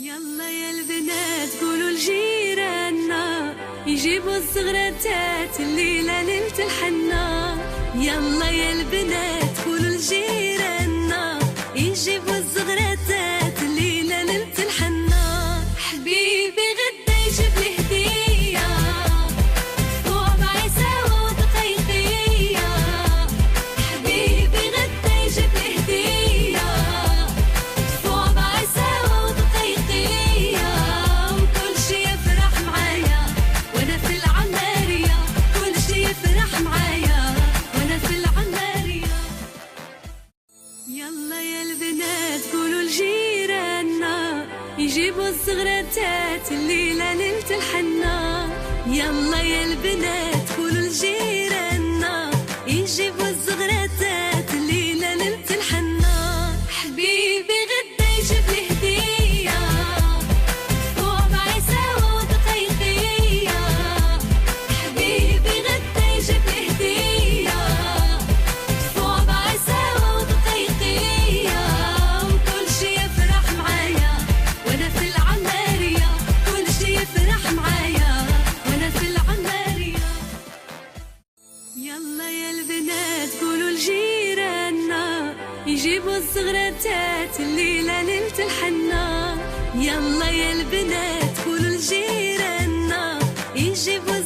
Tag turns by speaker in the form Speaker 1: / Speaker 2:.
Speaker 1: يلا يا البنات قولوا لجيراننا يجيبوا الزغراتات الليلة ليلة الحنا. يلا يا البنات قولوا لجيراننا يجيبوا الزغراتات الليلة ليلة الحنا. حبيبي غدا يجيب لي هدية فوق عيساوة ودقيقية. حبيبي غدا يجيب لي هدية فوق عيساوة ودقيقية. وكل شي يفرح معايا وانا في العمارية، كل شي يفرح معايا وانا في العمارية. يلا يا البنات قولوا لجيراننا يجيبوا الزغراتات الليلة ليلة الحنا. يلا يا البنات قولوا لجيراننا يجيبوا الزغراتات الليلة ليلة الحنا. حبيبي غدا يجيب لي هدية فوق عيساوة ودقيقية. حبيبي غدا يجيب لي هدية فوق عيساوة ودقيقية. وكل شي يفرح معايا وانا في العمارية، كل شي يفرح معايا وانا في العمارية. يلا يا البنات قولوا لجيراننا يجيبوا الزغراتات الليلة ليلة الحنا. يلا يا البنات قولوا لجيراننا يجيبوا